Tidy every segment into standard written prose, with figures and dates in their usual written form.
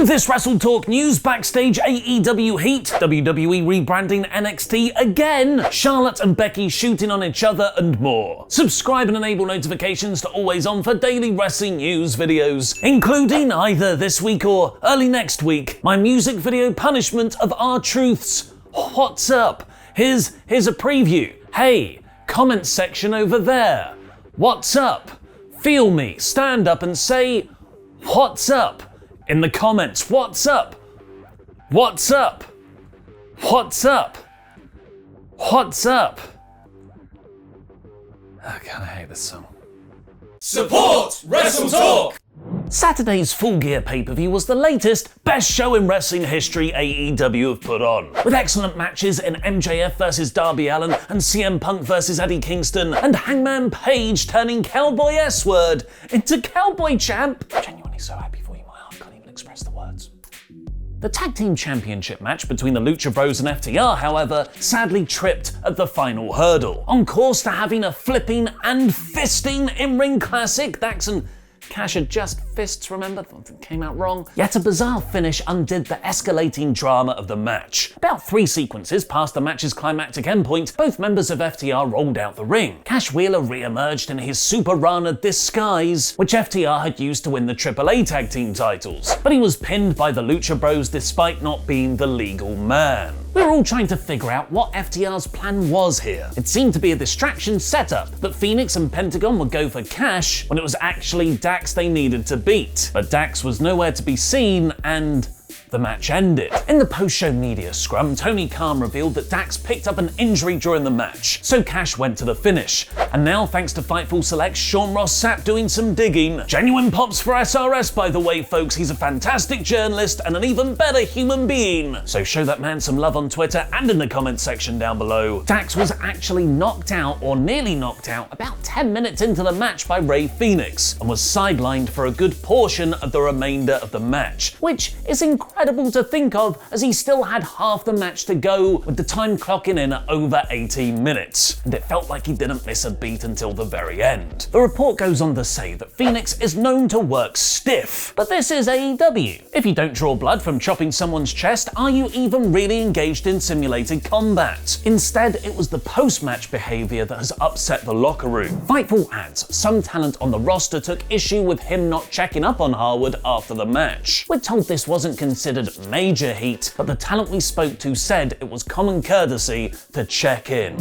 With this WrestleTalk news, backstage AEW heat, WWE Rebranding NXT again, Charlotte and Becky shooting on each other and more. Subscribe and enable notifications to always on for daily wrestling news videos, including either this week or early next week, my music video punishment of R-Truth's What's Up? Here's a preview. Hey, comment section over there. What's up? Feel me, stand up and say, what's up? In the comments, what's up? What's up? What's up? What's up? I kinda hate this song. Support WrestleTalk! Saturday's Full Gear pay-per-view was the latest, best show in wrestling history AEW have put on. With excellent matches in MJF vs Darby Allin and CM Punk vs Eddie Kingston, and Hangman Page turning Cowboy S-Word into Cowboy Champ. Genuinely so happy for you, my heart can't even express the words. The Tag Team Championship match between the Lucha Bros and FTR, however, sadly tripped at the final hurdle. On course to having a flipping and fisting in-ring classic, Dax and Cash had just fists, remember? Came out wrong. Yet a bizarre finish undid the escalating drama of the match. About 3 sequences past the match's climactic endpoint, both members of FTR rolled out the ring. Cash Wheeler re-emerged in his Super Rana disguise, which FTR had used to win the AAA Tag Team titles. But he was pinned by the Lucha Bros despite not being the legal man. We were all trying to figure out what FTR's plan was here. It seemed to be a distraction setup, that Phoenix and Pentagon would go for Cash when it was actually Dax they needed to beat. But Dax was nowhere to be seen, and the match ended. In the post-show media scrum, Tony Khan revealed that Dax picked up an injury during the match, so Cash went to the finish. And now, thanks to Fightful Select's Sean Ross Sapp doing some digging, genuine pops for SRS by the way folks, he's a fantastic journalist and an even better human being. So show that man some love on Twitter and in the comments section down below. Dax was actually knocked out, or nearly knocked out, about 10 minutes into the match by Rey Fenix, and was sidelined for a good portion of the remainder of the match, which is incredible to think of, as he still had half the match to go, with the time clocking in at over 18 minutes, and it felt like he didn't miss a beat until the very end. The report goes on to say that Phoenix is known to work stiff, but this is AEW. If you don't draw blood from chopping someone's chest, are you even really engaged in simulated combat? Instead, it was the post-match behavior that has upset the locker room. Fightful adds, some talent on the roster took issue with him not checking up on Harwood after the match. We're told this wasn't considered major heat, but the talent we spoke to said it was common courtesy to check in.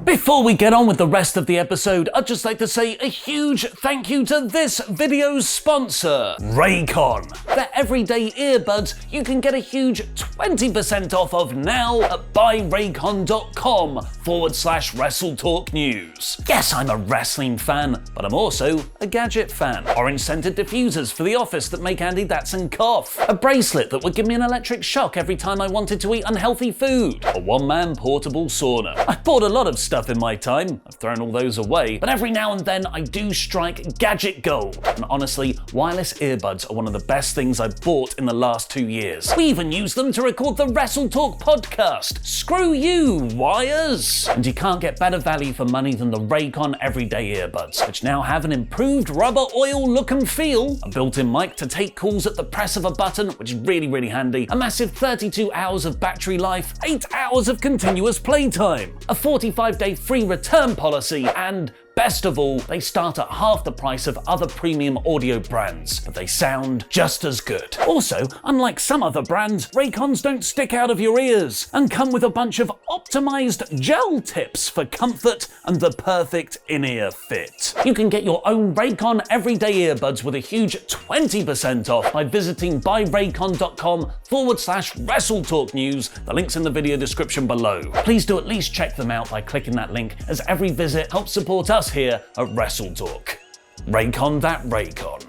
Before we get on with the rest of the episode, I'd just like to say a huge thank you to this video's sponsor, Raycon. Their everyday earbuds you can get a huge 20% off of now at buyraycon.com/WrestleTalk News. Yes, I'm a wrestling fan, but I'm also a gadget fan. Orange scented diffusers for the office that make Andy Datson cough. A bracelet that would give me an electric shock every time I wanted to eat unhealthy food. A one-man portable sauna. I bought a lot of stuff in my time, I've thrown all those away, but every now and then I do strike gadget gold. And honestly, wireless earbuds are one of the best things I've bought in the last 2 years. We even use them to record the WrestleTalk podcast. Screw you, wires! And you can't get better value for money than the Raycon everyday earbuds, which now have an improved rubber oil look and feel, a built-in mic to take calls at the press of a button, which is really handy, a massive 32 hours of battery life, 8 hours of continuous playtime, a 45-day free return policy, and best of all, they start at half the price of other premium audio brands, but they sound just as good. Also, unlike some other brands, Raycons don't stick out of your ears and come with a bunch of optimized gel tips for comfort and the perfect in-ear fit. You can get your own Raycon everyday earbuds with a huge 20% off by visiting buyraycon.com/WrestleTalk News. The link's in the video description below. Please do at least check them out by clicking that link, as every visit helps support us here at WrestleTalk. Raycon that Raycon.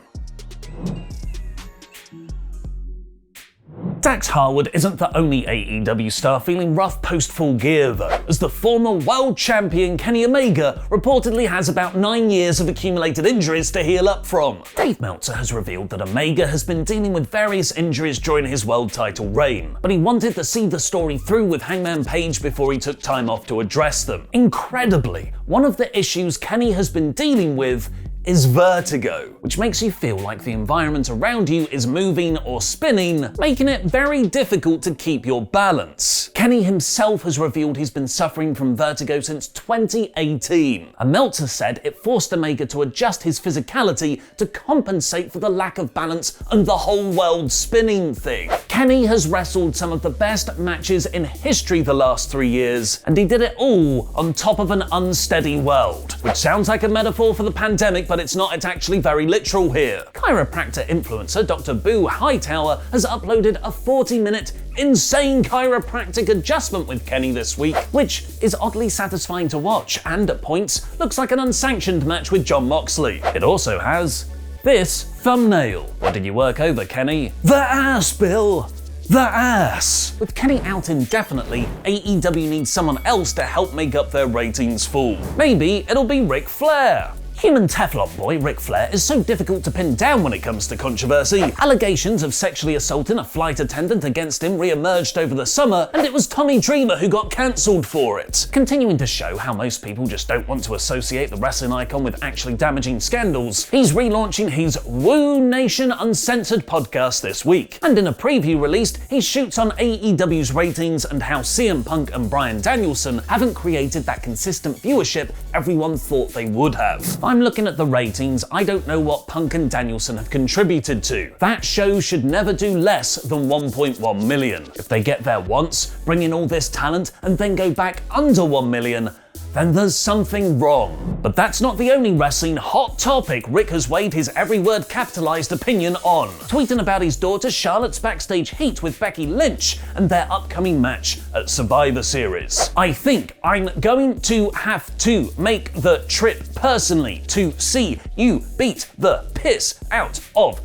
Dax Harwood isn't the only AEW star feeling rough post-Full Gear though, as the former world champion Kenny Omega reportedly has about 9 years of accumulated injuries to heal up from. Dave Meltzer has revealed that Omega has been dealing with various injuries during his world title reign, but he wanted to see the story through with Hangman Page before he took time off to address them. Incredibly, one of the issues Kenny has been dealing with is vertigo, which makes you feel like the environment around you is moving or spinning, making it very difficult to keep your balance. Kenny himself has revealed he's been suffering from vertigo since 2018. And Meltzer said it forced the maker to adjust his physicality to compensate for the lack of balance and the whole world spinning thing. Kenny has wrestled some of the best matches in history the last 3 years, and he did it all on top of an unsteady world. Which sounds like a metaphor for the pandemic, but it's not, it's actually very literal here. Chiropractor influencer Dr. Boo Hightower has uploaded a 40-minute insane chiropractic adjustment with Kenny this week, which is oddly satisfying to watch and at points looks like an unsanctioned match with Jon Moxley. It also has this thumbnail. What did you work over, Kenny? The ass, Bill! The ass! With Kenny out indefinitely, AEW needs someone else to help make up their ratings fall. Maybe it'll be Ric Flair. Human Teflon boy Ric Flair is so difficult to pin down when it comes to controversy. Allegations of sexually assaulting a flight attendant against him re-emerged over the summer, and it was Tommy Dreamer who got cancelled for it. Continuing to show how most people just don't want to associate the wrestling icon with actually damaging scandals, he's relaunching his Woo Nation Uncensored podcast this week. And in a preview released, he shoots on AEW's ratings and how CM Punk and Bryan Danielson haven't created that consistent viewership everyone thought they would have. I'm looking at the ratings, I don't know what Punk and Danielson have contributed to. That show should never do less than 1.1 million. If they get there once, bring in all this talent, and then go back under 1 million, then there's something wrong. But that's not the only wrestling hot topic Rick has weighed his every word capitalized opinion on, tweeting about his daughter Charlotte's backstage heat with Becky Lynch and their upcoming match at Survivor Series. I think I'm going to have to make the trip personally to see you beat the piss out of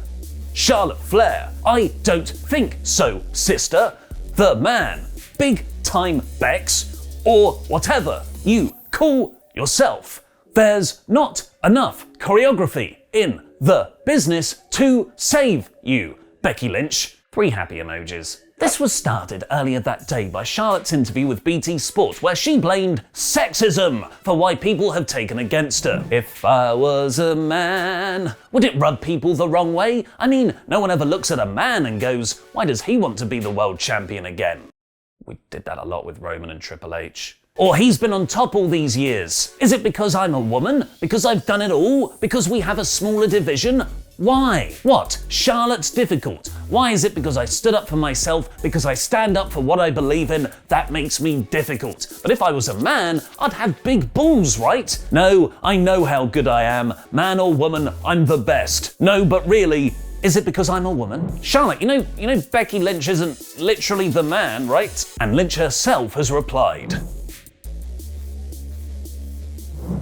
Charlotte Flair. I don't think so, sister. The man, big time Bex, or whatever you call yourself. There's not enough choreography in the business to save you, Becky Lynch. 3 happy emojis. This was started earlier that day by Charlotte's interview with BT Sport, where she blamed sexism for why people have taken against her. If I was a man, would it rub people the wrong way? I mean, no one ever looks at a man and goes, why does he want to be the world champion again? We did that a lot with Roman and Triple H. Or he's been on top all these years. Is it because I'm a woman? Because I've done it all? Because we have a smaller division? Why? What? Charlotte's difficult. Why is it because I stood up for myself, because I stand up for what I believe in, that makes me difficult? But if I was a man, I'd have big balls, right? No, I know how good I am. Man or woman, I'm the best. No, but really, is it because I'm a woman? Charlotte, you know Becky Lynch isn't literally the man, right? And Lynch herself has replied.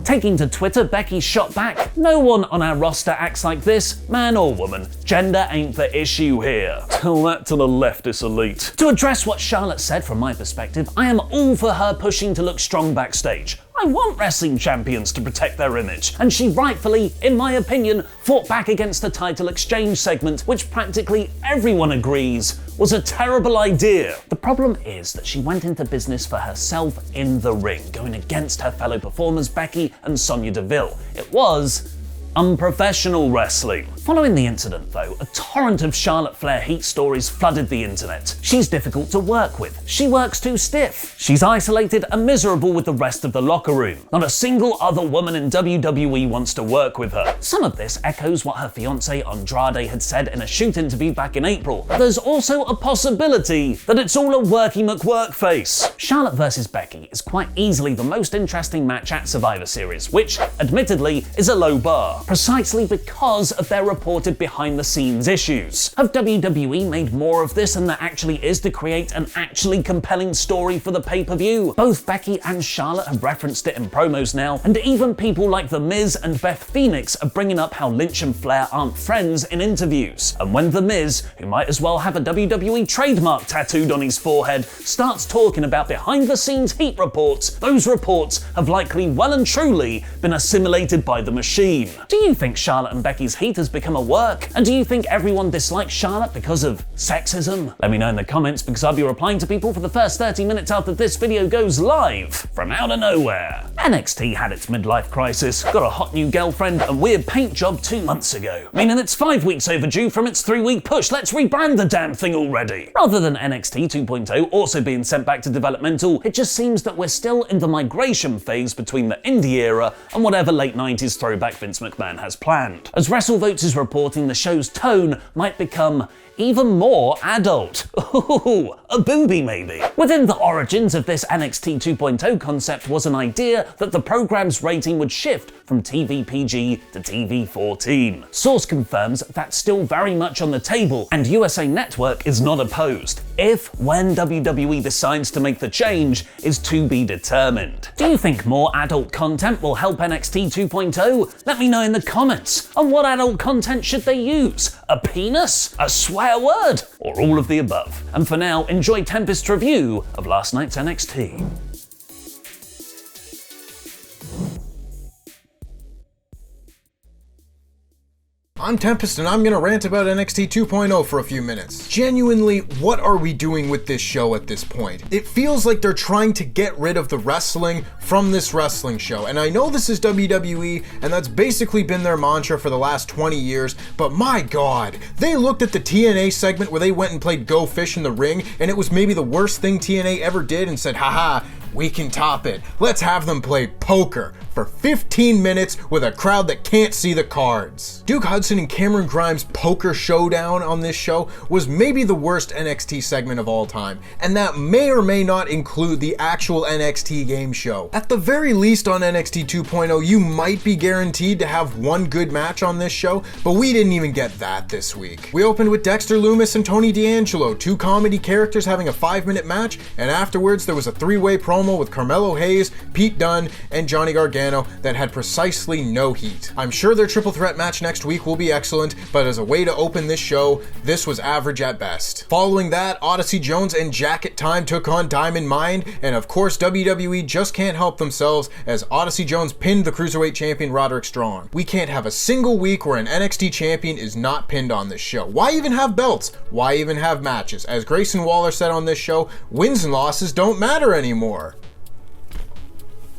Taking to Twitter, Becky shot back, no one on our roster acts like this, man or woman. Gender ain't the issue here. Tell that to the leftist elite. To address what Charlotte said from my perspective, I am all for her pushing to look strong backstage. I want wrestling champions to protect their image, and she rightfully, in my opinion, fought back against the title exchange segment, which practically everyone agrees was a terrible idea. The problem is that she went into business for herself in the ring, going against her fellow performers Becky and Sonya Deville. It was unprofessional wrestling. Following the incident though, a torrent of Charlotte Flair heat stories flooded the internet. She's difficult to work with. She works too stiff. She's isolated and miserable with the rest of the locker room. Not a single other woman in WWE wants to work with her. Some of this echoes what her fiancé Andrade had said in a shoot interview back in April. There's also a possibility that it's all a worky McWork face. Charlotte versus Becky is quite easily the most interesting match at Survivor Series, which, admittedly, is a low bar, precisely because of their reported behind-the-scenes issues. Have WWE made more of this than there actually is to create an actually compelling story for the pay-per-view? Both Becky and Charlotte have referenced it in promos now, and even people like The Miz and Beth Phoenix are bringing up how Lynch and Flair aren't friends in interviews. And when The Miz, who might as well have a WWE trademark tattooed on his forehead, starts talking about behind-the-scenes heat reports, those reports have likely well and truly been assimilated by the machine. Do you think Charlotte and Becky's heat has become become a work? And do you think everyone dislikes Charlotte because of sexism? Let me know in the comments, because I'll be replying to people for the first 30 minutes after this video goes live from out of nowhere. NXT had its midlife crisis, got a hot new girlfriend and weird paint job 2 months ago, meaning it's 5 weeks overdue from its 3-week push. Let's rebrand the damn thing already. Rather than NXT 2.0 also being sent back to developmental, it just seems that we're still in the migration phase between the indie era and whatever late 90s throwback Vince McMahon has planned. As WrestleVotes is reporting, the show's tone might become even more adult. Ooh, a booby maybe. Within the origins of this NXT 2.0 concept was an idea that the program's rating would shift from TV PG to TV 14. Source confirms that's still very much on the table, and USA Network is not opposed. When WWE decides to make the change is to be determined. Do you think more adult content will help NXT 2.0? Let me know in the comments. And what adult content should they use? A penis? A swear word? Or all of the above? And for now, enjoy Tempest's review of last night's NXT. I'm Tempest and I'm gonna rant about NXT 2.0 for a few minutes. Genuinely, what are we doing with this show at this point? It feels like they're trying to get rid of the wrestling from this wrestling show, and I know this is WWE and that's basically been their mantra for the last 20 years, but my god, they looked at the TNA segment where they went and played Go Fish in the Ring, and it was maybe the worst thing TNA ever did, and said, haha, we can top it. Let's have them play poker for 15 minutes with a crowd that can't see the cards. Duke Hudson and Cameron Grimes' poker showdown on this show was maybe the worst NXT segment of all time, and that may or may not include the actual NXT game show. At the very least on NXT 2.0, you might be guaranteed to have one good match on this show, but we didn't even get that this week. We opened with Dexter Lumis and Tony D'Angelo, two comedy characters having a 5-minute match, and afterwards there was a 3-way promo with Carmelo Hayes, Pete Dunne, and Johnny Gargano that had precisely no heat. I'm sure their triple threat match next week will be excellent, but as a way to open this show, this was average at best. Following that, Odyssey Jones and Jacket Time took on Diamond Mine, and of course WWE just can't help themselves as Odyssey Jones pinned the Cruiserweight champion Roderick Strong. We can't have a single week where an NXT champion is not pinned on this show. Why even have belts? Why even have matches? As Grayson Waller said on this show, wins and losses don't matter anymore.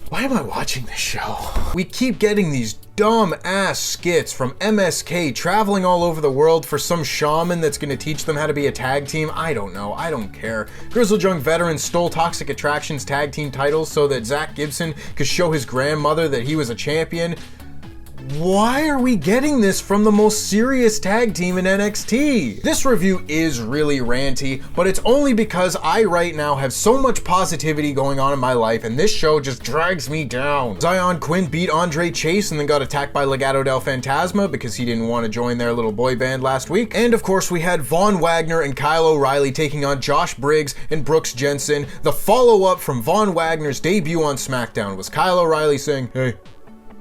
Why am I watching this show? We keep getting these dumb-ass skits from MSK traveling all over the world for some shaman that's gonna teach them how to be a tag team. I don't know, I don't care. Grizzled Young Veterans stole Toxic Attraction's tag team titles so that Zach Gibson could show his grandmother that he was a champion. Why are we getting this from the most serious tag team in NXT? This review is really ranty, but it's only because I right now have so much positivity going on in my life and this show just drags me down. Zion Quinn beat Andre Chase and then got attacked by Legado del Fantasma because he didn't want to join their little boy band last week. And of course we had Von Wagner and Kyle O'Reilly taking on Josh Briggs and Brooks Jensen. The follow-up from Von Wagner's debut on SmackDown was Kyle O'Reilly saying, "Hey,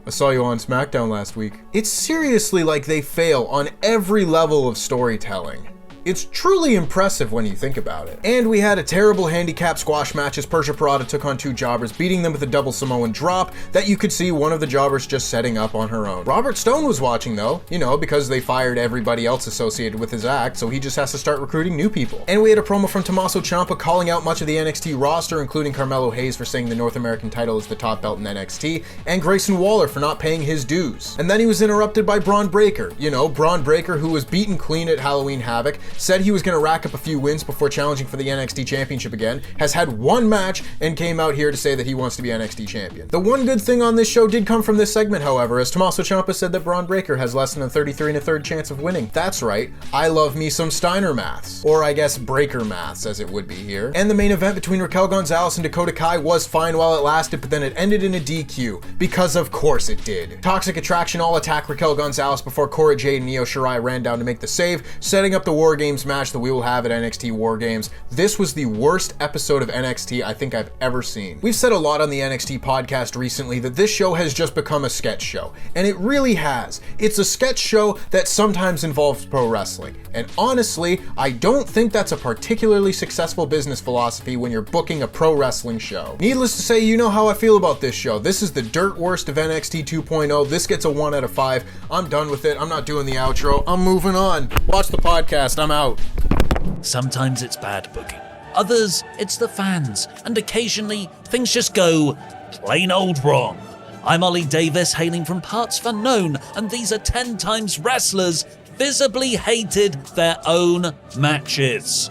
I saw you on SmackDown last week." It's seriously like they fail on every level of storytelling. It's truly impressive when you think about it. And we had a terrible handicap squash match as Persia Pirotta took on two jobbers, beating them with a double Samoan drop that you could see one of the jobbers just setting up on her own. Robert Stone was watching though, you know, because they fired everybody else associated with his act, so he just has to start recruiting new people. And we had a promo from Tommaso Ciampa calling out much of the NXT roster, including Carmelo Hayes for saying the North American title is the top belt in NXT, and Grayson Waller for not paying his dues. And then he was interrupted by Braun Breaker. You know, Braun Breaker, who was beaten clean at Halloween Havoc, said he was going to rack up a few wins before challenging for the NXT Championship again, has had one match, and came out here to say that he wants to be NXT Champion. The one good thing on this show did come from this segment, however, as Tommaso Ciampa said that Braun Breaker has less than a 33 1/3 chance of winning. That's right, I love me some Steiner maths. Or I guess Breaker maths, as it would be here. And the main event between Raquel Gonzalez and Dakota Kai was fine while it lasted, but then it ended in a DQ. Because of course it did. Toxic Attraction all attack Raquel Gonzalez before Cora Jade and Io Shirai ran down to make the save, setting up the War Games match that we will have at NXT War Games, this was the worst episode of NXT I think I've ever seen. We've said a lot on the NXT podcast recently that this show has just become a sketch show, and it really has. It's a sketch show that sometimes involves pro wrestling, and honestly, I don't think that's a particularly successful business philosophy when you're booking a pro wrestling show. Needless to say, you know how I feel about this show. This is the dirt worst of NXT 2.0. This gets a 1 out of 5. I'm done with it. I'm not doing the outro. I'm moving on. Watch the podcast. I'm out. Sometimes it's bad booking. Others, it's the fans. And occasionally, things just go plain old wrong. I'm Ollie Davis, hailing from parts unknown, and these are 10 times wrestlers visibly hated their own matches.